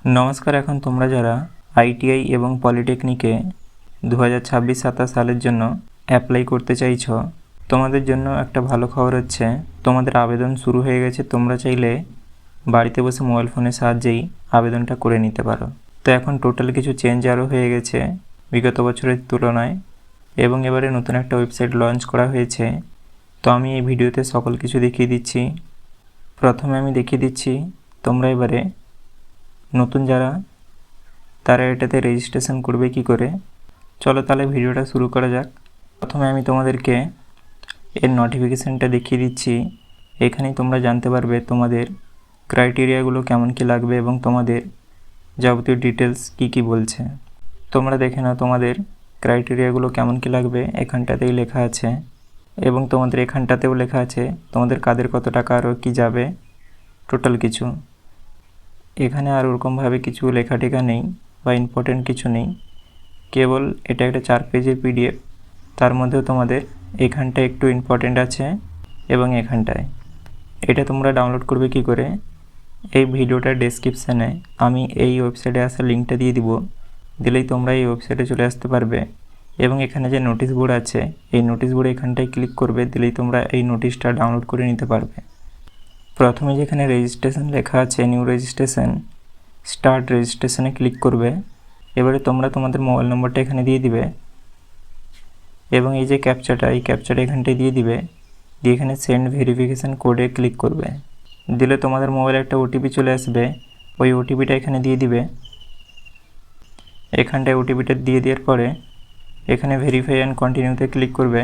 নমস্কার। এখন তোমরা যারা আইটিআই এবং পলিটেকনিকে 2026-27 সালের জন্য অ্যাপ্লাই করতে চাইছো, তোমাদের জন্য একটা ভালো খবর হচ্ছে তোমাদের আবেদন শুরু হয়ে গেছে। তোমরা চাইলে বাড়িতে বসে মোবাইল ফোনের সাহায্যেই আবেদনটা করে নিতে পারো। তো এখন টোটাল কিছু চেঞ্জ আরও হয়ে গেছে বিগত বছরের তুলনায়, এবং এবারে নতুন একটা ওয়েবসাইট লঞ্চ করা হয়েছে। তো আমি এই ভিডিওতে সকল কিছু দেখিয়ে দিচ্ছি। প্রথমে আমি দেখিয়ে দিচ্ছি তোমরা এবারে নতুন যারা তারা এটাতে রেজিস্ট্রেশন করবে কি করে। চলো তাহলে ভিডিওটা শুরু করা যাক। প্রথমে আমি তোমাদেরকে এর নোটিফিকেশানটা দেখিয়ে দিচ্ছি। এখানেই তোমরা জানতে পারবে তোমাদের ক্রাইটেরিয়াগুলো কেমন কি লাগবে এবং তোমাদের যাবতীয় ডিটেলস কি বলছে। তোমরা দেখে নাও তোমাদের ক্রাইটেরিয়াগুলো কেমন কি লাগবে, এখানটাতেই লেখা আছে। এবং তোমাদের এখানটাতেও লেখা আছে তোমাদের কাদের কত টাকা আরও কি যাবে, টোটাল কিছু। এখানে আর ওরকমভাবে কিছু লেখা টেখা নেই বা ইম্পর্টেন্ট কিছু নেই, কেবল এটা একটা 4 পেজের পিডিএফ। তার মধ্যেও তোমাদের এখানটায় একটু ইম্পর্টেন্ট আছে এবং এখানটায়। এটা তোমরা ডাউনলোড করবে কি করে, এই ভিডিওটার ডেসক্রিপশানে আমি এই ওয়েবসাইটে আসার লিঙ্কটা দিয়ে দিব। দিলেই তোমরা এই ওয়েবসাইটে চলে আসতে পারবে। এবং এখানে যে নোটিশ বোর্ড আছে, এই নোটিশ বোর্ডে এখানটায় ক্লিক করবে, দিলেই তোমরা এই নোটিশটা ডাউনলোড করে নিতে পারবে। প্রথমে যেখানে রেজিস্ট্রেশন লেখা আছে, নিউ রেজিস্ট্রেশন, স্টার্ট রেজিস্ট্রেশনে ক্লিক করবে। এবারে তোমরা তোমাদের মোবাইল নম্বরটা এখানে দিয়ে দিবে এবং এই যে ক্যাপচাটা, এই ক্যাপচাটা এখানটায় দিয়ে দিবে। দিয়ে এখানে সেন্ড ভেরিফিকেশান কোডে ক্লিক করবে। দিলে তোমাদের মোবাইলে একটা ওটিপি চলে আসবে, ওই ওটিপিটা এখানে দিয়ে দিবে। এখানটায় ওটিপিটা দিয়ে দেওয়ার পরে এখানে ভেরিফাই অ্যান্ড কন্টিনিউতে ক্লিক করবে।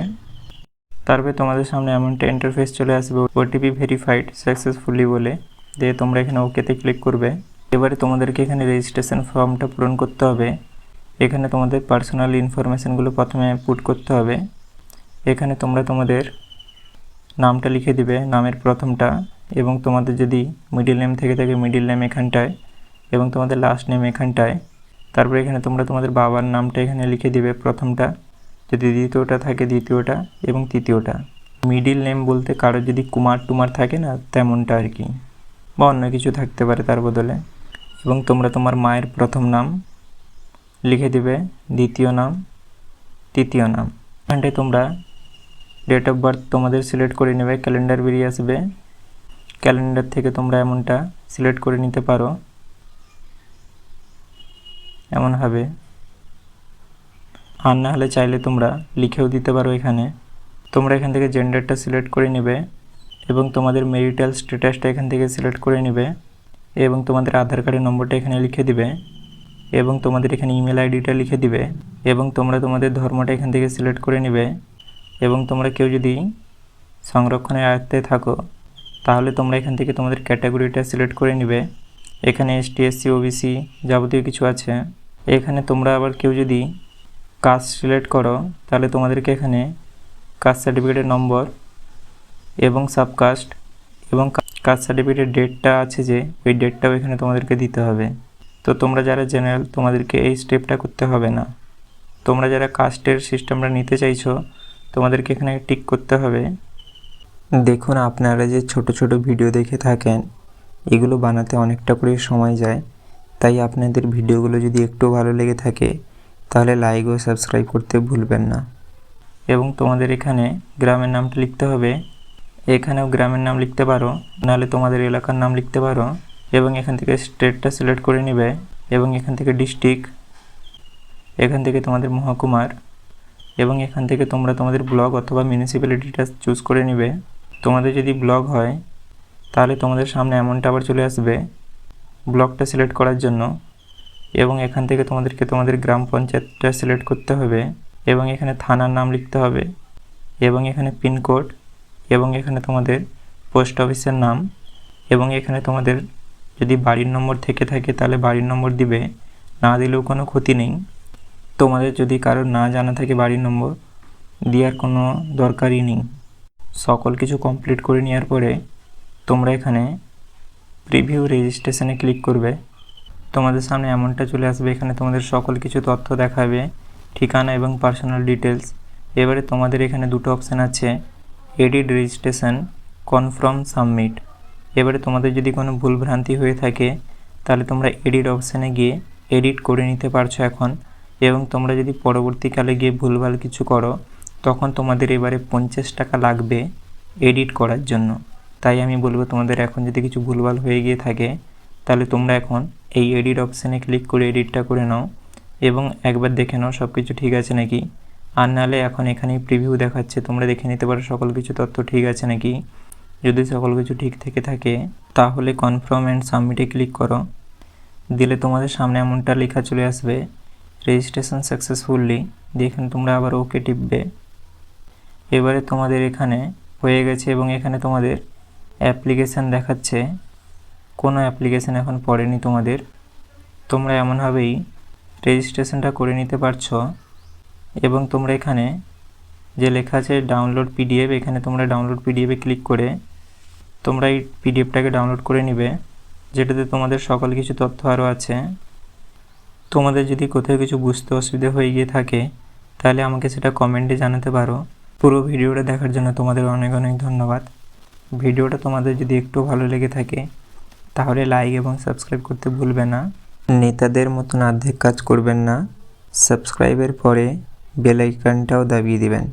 তারপরে তোমাদের সামনে এমনটা ইন্টারফেস চলে আসবে, ওটিপি ভেরিফাইড সাকসেসফুলি বলে। দিয়ে তোমরা এখানে ওকেতে ক্লিক করবে। এবারে তোমাদেরকে এখানে রেজিস্ট্রেশন ফর্মটা পূরণ করতে হবে। এখানে তোমাদের পার্সোনাল ইনফরমেশানগুলো প্রথমে পুট করতে হবে। এখানে তোমরা তোমাদের নামটা লিখে দিবে, নামের প্রথমটা, এবং তোমাদের যদি মিডিল নেম থেকে থাকে মিডিল নেম এখানটায়, এবং তোমাদের লাস্ট নেম এখানটায়। তারপরে এখানে তোমরা তোমাদের বাবার নামটা এখানে লিখে দিবে, প্রথমটা, যদি দ্বিতীয়টা থাকে দ্বিতীয়টা, এবং তৃতীয়টা। মিডিল নেম বলতে কারো যদি কুমার টুমার থাকে না, তেমনটা আর কি, বা অন্য কিছু থাকতে পারে তার বদলে। এবং তোমরা তোমার মায়ের প্রথম নাম লিখে দিবে, দ্বিতীয় নাম, তৃতীয় নাম। এখানটায় তোমরা ডেট অফ বার্থ তোমাদের সিলেক্ট করে নেবে। ক্যালেন্ডার বেরিয়ে আসবে, ক্যালেন্ডার থেকে তোমরা এমনটা সিলেক্ট করে নিতে পারো, এমন হবে। আর না হলে চাইলে তোমরা লিখেও দিতে পারো। এখানে তোমরা এখান থেকে জেন্ডারটা সিলেক্ট করে নেবে এবং তোমাদের মেরিটাল স্ট্যাটাসটা এখান থেকে সিলেক্ট করে নেবে, এবং তোমাদের আধার কার্ডের নম্বরটা এখানে লিখে দিবে, এবং তোমাদের এখানে ইমেল আইডিটা লিখে দিবে, এবং তোমরা তোমাদের ধর্মটা এখান থেকে সিলেক্ট করে নেবে। এবং তোমরা কেউ যদি সংরক্ষণের আয়ত্তে থাকো তাহলে তোমরা এখান থেকে তোমাদের ক্যাটাগরিটা সিলেক্ট করে নেবে। এখানে এসটি, এসসি, ওবিসি যাবতীয় কিছু আছে। এখানে তোমরা আবার কেউ যদি কাস্ট সিলেক্ট করো তাহলে তোমাদেরকে এখানে কাস্ট সার্টিফিকেটের নম্বর এবং সাবকাস্ট এবং কাস্ট সার্টিফিকেটের ডেটটা আছে যে, ওই ডেটটাও এখানে তোমাদেরকে দিতে হবে। তো তোমরা যারা জেনারেল তোমাদেরকে এই স্টেপটা করতে হবে না। তোমরা যারা কাস্টের সিস্টেমটা নিতে চাইছো তোমাদেরকে এখানে টিক করতে হবে। দেখুন, আপনারা যে ছোট ছোট ভিডিও দেখে থাকেন, এগুলো বানাতে অনেকটা করে সময় যায়। তাই আপনাদের ভিডিওগুলো যদি একটু ভালো লেগে থাকে তাহলে লাইক ও সাবস্ক্রাইব করতে ভুলবেন না। এবং তোমাদের এখানে গ্রামের নামটা লিখতে হবে। এখানেও গ্রামের নাম লিখতে পারো, নাহলে তোমাদের এলাকার নাম লিখতে পারো। এবং এখান থেকে স্টেটটা সিলেক্ট করে নেবে, এবং এখান থেকে ডিস্ট্রিক্ট, এখান থেকে তোমাদের মহকুমার, এবং এখান থেকে তোমরা তোমাদের ব্লক অথবা মিউনিসিপ্যালিটিটা চুজ করে নেবে। তোমাদের যদি ব্লক হয় তাহলে তোমাদের সামনে এমনটা আবার চলে আসবে ব্লকটা সিলেক্ট করার জন্য। এবং এখান থেকে তোমাদেরকে তোমাদের গ্রাম পঞ্চায়েতটা সিলেক্ট করতে হবে, এবং এখানে থানার নাম লিখতে হবে, এবং এখানে পিনকোড, এবং এখানে তোমাদের পোস্ট অফিসের নাম, এবং এখানে তোমাদের যদি বাড়ির নম্বর থেকে থাকে তাহলে বাড়ির নম্বর দিবে, না দিলেও কোনো ক্ষতি নেই। তোমাদের যদি কারোর না জানা থাকে বাড়ির নম্বর, দেওয়ার কোনো দরকারই নেই। সকল কিছু কমপ্লিট করে নেওয়ার পরে তোমরা এখানে প্রিভিউ রেজিস্ট্রেশনে ক্লিক করবে। তোমাদের সামনে এমনটা চলে আসবে, এখানে তোমাদের সকল কিছু তথ্য দেখাবে, ঠিকানা এবং পার্সোনাল ডিটেলস। এবারে তোমাদের এখানে দুটো অপশান আছে, এডিট রেজিস্ট্রেশন, কনফার্ম, সাবমিট। এবারে তোমাদের যদি কোনো ভুলভ্রান্তি হয়ে থাকে তাহলে তোমরা এডিট অপশানে গিয়ে এডিট করে নিতে পারছো এখন। এবং তোমরা যদি পরবর্তীকালে গিয়ে ভুলভাল কিছু করো তখন তোমাদের এবারে 50 টাকা লাগবে এডিট করার জন্য। তাই আমি বলবো তোমাদের এখন যদি কিছু ভুলভাল হয়ে গিয়ে থাকে তাহলে তোমরা এখন এই এডিট অপশানে ক্লিক করে এডিটটা করে নাও এবং একবার দেখে নাও সব কিছু ঠিক আছে নাকি। আর নাহলে এখন এখানেই প্রিভিউ দেখাচ্ছে, তোমরা দেখে নিতে পারো সকল কিছু তথ্য ঠিক আছে নাকি। যদি সকল কিছু ঠিক থেকে থাকে তাহলে কনফার্ম অ্যান্ড সাবমিটে ক্লিক করো। দিলে তোমাদের সামনে এমনটা লেখা চলে আসবে রেজিস্ট্রেশন সাকসেসফুলি, দিয়ে এখানে তোমরা আবার ওকে টিপবে। এবারে তোমাদের এখানে হয়ে গেছে এবং এখানে তোমাদের অ্যাপ্লিকেশান দেখাচ্ছে, কোনো অ্যাপ্লিকেশান এখন পড়েনি তোমাদের। তোমরা এমনভাবেই রেজিস্ট্রেশনটা করে নিতে পারছো। এবং তোমরা এখানে যে লেখা আছে ডাউনলোড পিডিএফ, এখানে তোমরা ডাউনলোড পিডিএফে ক্লিক করে তোমরা এই পিডিএফটাকে ডাউনলোড করে নিবে, যেটাতে তোমাদের সকল কিছু তথ্য আরও আছে। তোমাদের যদি কোথাও কিছু বুঝতে অসুবিধা হয়ে গিয়ে থাকে তাহলে আমাকে সেটা কমেন্টে জানাতে পারো। পুরো ভিডিওটা দেখার জন্য তোমাদের অনেক অনেক ধন্যবাদ। ভিডিওটা তোমাদের যদি একটু ভালো লেগে থাকে তাহলে লাইক এবং সাবস্ক্রাইব করতে ভুলবে না। নেতাদের মতন অর্ধেক কাজ করবেন না, সাবস্ক্রাইবের পরে বেল আইকনটাও দাবিয়ে দিবেন।